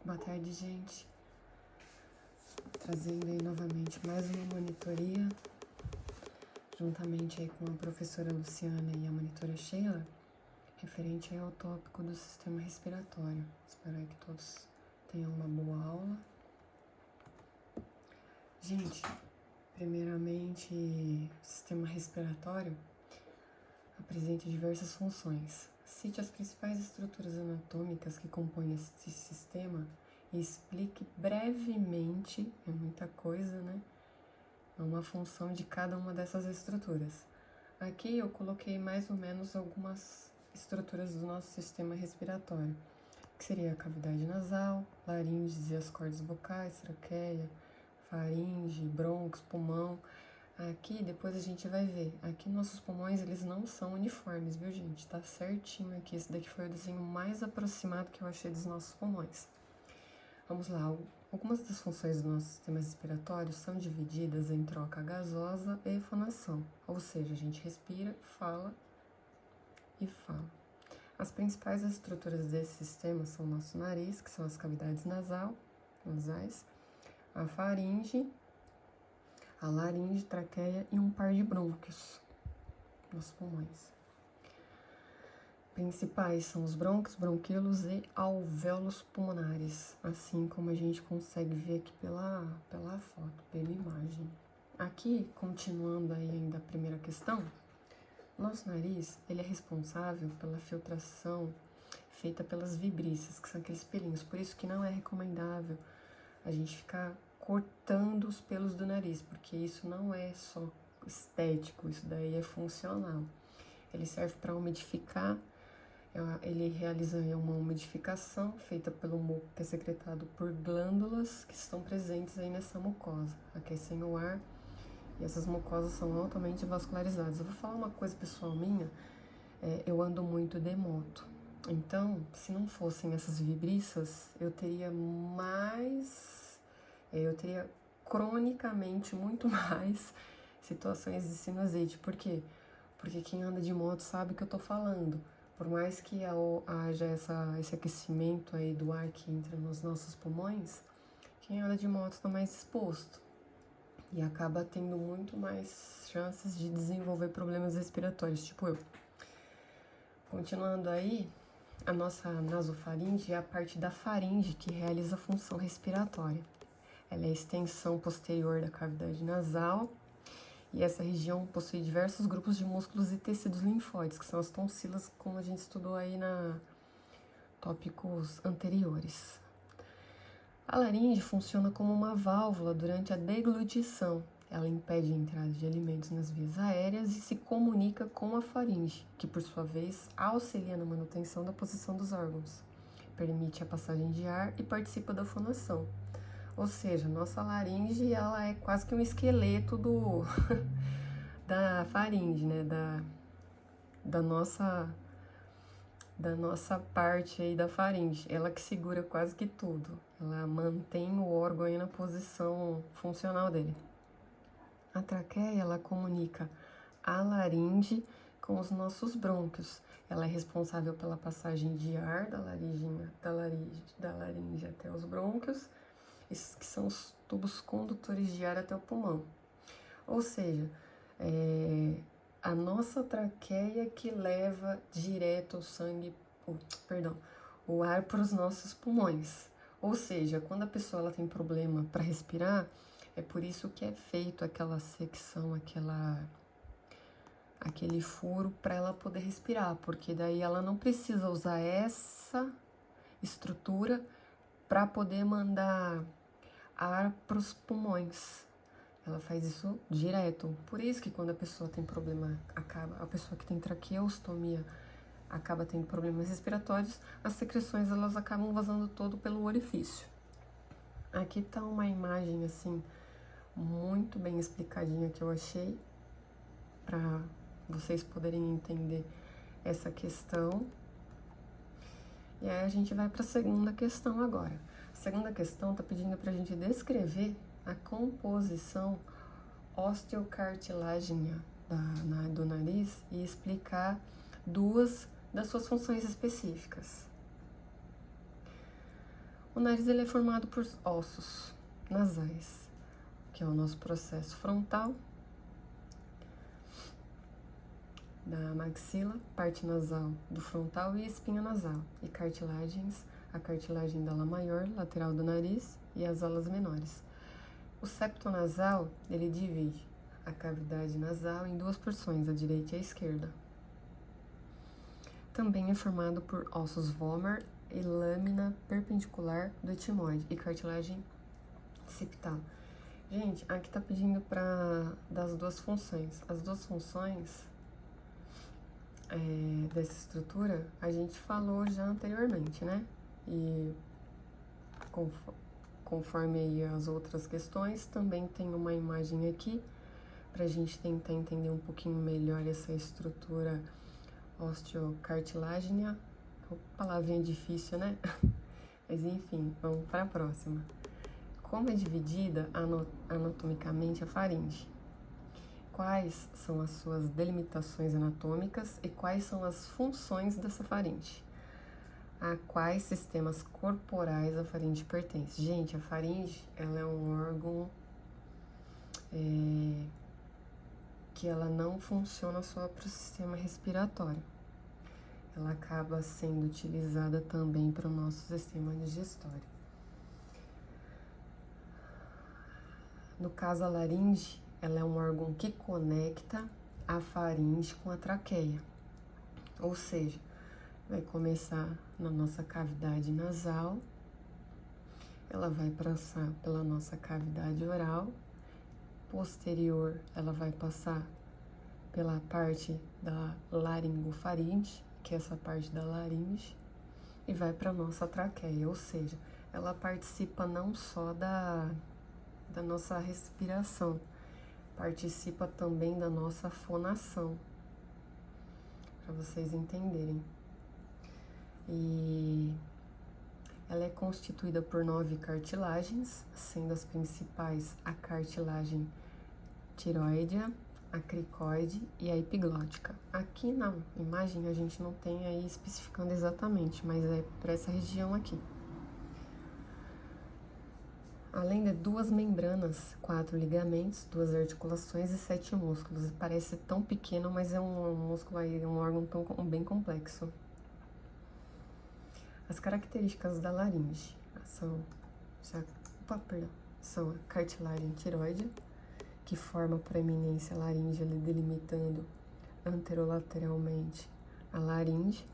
Boa tarde, gente. Trazendo aí novamente mais uma monitoria, juntamente aí com a professora Luciana e a monitora Sheila, referente aí ao tópico do sistema respiratório. Espero aí que todos tenham uma boa aula. Gente, primeiramente, o sistema respiratório apresenta diversas funções. Cite as principais estruturas anatômicas que compõem esse sistema e explique brevemente, é muita coisa, né? Uma função de cada uma dessas estruturas. Aqui eu coloquei mais ou menos algumas estruturas do nosso sistema respiratório, que seria a cavidade nasal, laringe e as cordas vocais, traqueia, faringe, brônquios, pulmão. Aqui, depois a gente vai ver, aqui nossos pulmões, eles não são uniformes, viu, gente? Tá certinho aqui, esse daqui foi o desenho mais aproximado que eu achei dos nossos pulmões. Vamos lá, algumas das funções do nosso sistema respiratório são divididas em troca gasosa e fonação, ou seja, a gente respira, fala e fala. As principais estruturas desse sistema são o nosso nariz, que são as cavidades nasais, a faringe, a laringe, traqueia e um par de brônquios nos pulmões. Principais são os brônquios, bronquíolos e alvéolos pulmonares, assim como a gente consegue ver aqui pela foto, pela imagem. Aqui, continuando aí ainda a primeira questão, nosso nariz, ele é responsável pela filtração feita pelas vibríceas, que são aqueles pelinhos, por isso que não é recomendável a gente ficar cortando os pelos do nariz, porque isso não é só estético, isso daí é funcional. Ele serve para umidificar, ele realiza uma umidificação feita pelo muco que é secretado por glândulas que estão presentes aí nessa mucosa, aquecem o ar, e essas mucosas são altamente vascularizadas. Eu vou falar uma coisa pessoal minha, eu ando muito de moto, então se não fossem essas vibriças, eu teria cronicamente muito mais situações de sinusite. Por quê? Porque quem anda de moto sabe o que eu tô falando. Por mais que haja esse aquecimento aí do ar que entra nos nossos pulmões, quem anda de moto está mais exposto e acaba tendo muito mais chances de desenvolver problemas respiratórios, tipo eu. Continuando aí, a nossa nasofaringe é a parte da faringe que realiza a função respiratória. Ela é a extensão posterior da cavidade nasal e essa região possui diversos grupos de músculos e tecidos linfóides, que são as tonsilas, como a gente estudou aí na tópicos anteriores. A laringe funciona como uma válvula durante a deglutição. Ela impede a entrada de alimentos nas vias aéreas e se comunica com a faringe, que por sua vez auxilia na manutenção da posição dos órgãos, permite a passagem de ar e participa da fonação. Ou seja, nossa laringe, ela é quase que um esqueleto da faringe, né? Da nossa parte aí da faringe. Ela que segura quase que tudo. Ela mantém o órgão aí na posição funcional dele. A traqueia, ela comunica a laringe com os nossos brônquios. Ela é responsável pela passagem de ar da laringe até os brônquios, que são os tubos condutores de ar até o pulmão. Ou seja, a nossa traqueia que leva direto o ar para os nossos pulmões. Ou seja, quando a pessoa ela tem problema para respirar, é por isso que é feito aquela secção, aquele furo para ela poder respirar, porque daí ela não precisa usar essa estrutura para poder mandar ar para os pulmões. Ela faz isso direto. Por isso que quando a pessoa tem problema, a pessoa que tem traqueostomia acaba tendo problemas respiratórios, as secreções elas acabam vazando todo pelo orifício. Aqui tá uma imagem assim muito bem explicadinha que eu achei para vocês poderem entender essa questão. E aí a gente vai para a segunda questão agora. A segunda questão está pedindo para a gente descrever a composição osteocartilagínea do nariz e explicar duas das suas funções específicas. O nariz ele é formado por ossos nasais, que é o nosso processo frontal, da maxila, parte nasal do frontal e espinha nasal, e cartilagens, a cartilagem da ala maior, lateral do nariz e as alas menores. O septo nasal, ele divide a cavidade nasal em duas porções, a direita e a esquerda. Também é formado por ossos vomer e lâmina perpendicular do etimoide e cartilagem septal. Gente, aqui tá pedindo das duas funções. As duas funções dessa estrutura a gente falou já anteriormente, né? E conforme aí as outras questões, também tem uma imagem aqui pra gente tentar entender um pouquinho melhor essa estrutura osteocartilagínea. Palavrinha difícil, né? Mas enfim, vamos para a próxima. Como é dividida anatomicamente a faringe? Quais são as suas delimitações anatômicas e quais são as funções dessa faringe? A quais sistemas corporais a faringe pertence? Gente, a faringe, ela é um órgão que ela não funciona só para o sistema respiratório. Ela acaba sendo utilizada também para o nosso sistema digestório. No caso, a laringe, ela é um órgão que conecta a faringe com a traqueia. Ou seja, vai começar na nossa cavidade nasal, ela vai passar pela nossa cavidade oral, posterior ela vai passar pela parte da laringofaringe, que é essa parte da laringe, e vai para nossa traqueia, ou seja, ela participa não só da nossa respiração, participa também da nossa fonação, para vocês entenderem. E ela é constituída por 9 cartilagens, sendo as principais a cartilagem tiroidea, a cricoide e a epiglótica. Aqui na imagem a gente não tem aí especificando exatamente, mas é para essa região aqui. Além de 2 membranas, 4 ligamentos, 2 articulações e 7 músculos. Parece tão pequeno, mas é um músculo aí, um órgão bem complexo. As características da laringe são a cartilagem tiroide, que forma a proeminência laríngea delimitando anterolateralmente a laringe.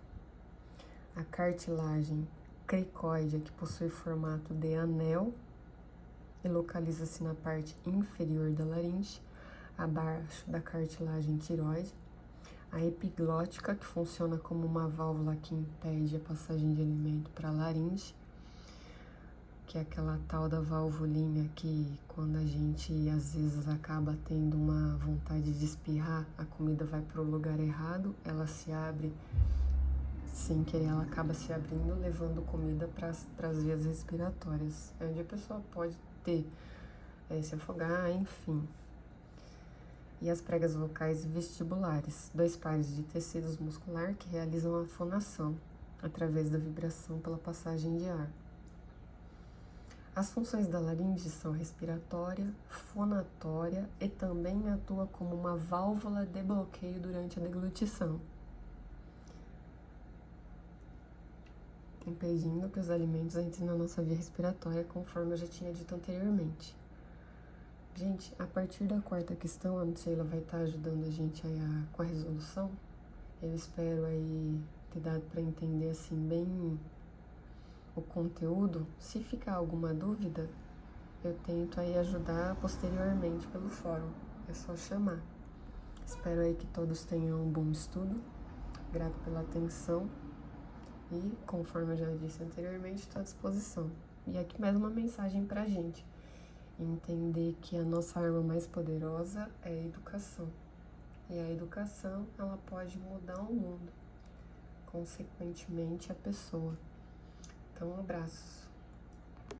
A cartilagem cricoide, que possui formato de anel e localiza-se na parte inferior da laringe, abaixo da cartilagem tiroide. A epiglótica, que funciona como uma válvula que impede a passagem de alimento para a laringe, que é aquela tal da valvulinha que quando a gente às vezes acaba tendo uma vontade de espirrar, a comida vai para o lugar errado, ela se abre sem querer, ela acaba se abrindo, levando comida para as vias respiratórias, onde a pessoa pode se afogar, enfim. E as pregas vocais vestibulares, 2 pares de tecidos muscular que realizam a fonação através da vibração pela passagem de ar. As funções da laringe são respiratória, fonatória e também atua como uma válvula de bloqueio durante a deglutição, impedindo que os alimentos entrem na nossa via respiratória, conforme eu já tinha dito anteriormente. Gente, a partir da 4ª questão, a Sheila vai estar ajudando a gente aí com a resolução. Eu espero aí ter dado para entender assim bem o conteúdo. Se ficar alguma dúvida, eu tento aí ajudar posteriormente pelo fórum. É só chamar. Espero aí que todos tenham um bom estudo. Grato pela atenção. E, conforme eu já disse anteriormente, estou à disposição. E aqui mais uma mensagem pra gente. Entender que a nossa arma mais poderosa é a educação. E a educação, ela pode mudar o mundo. Consequentemente, a pessoa. Então, abraços.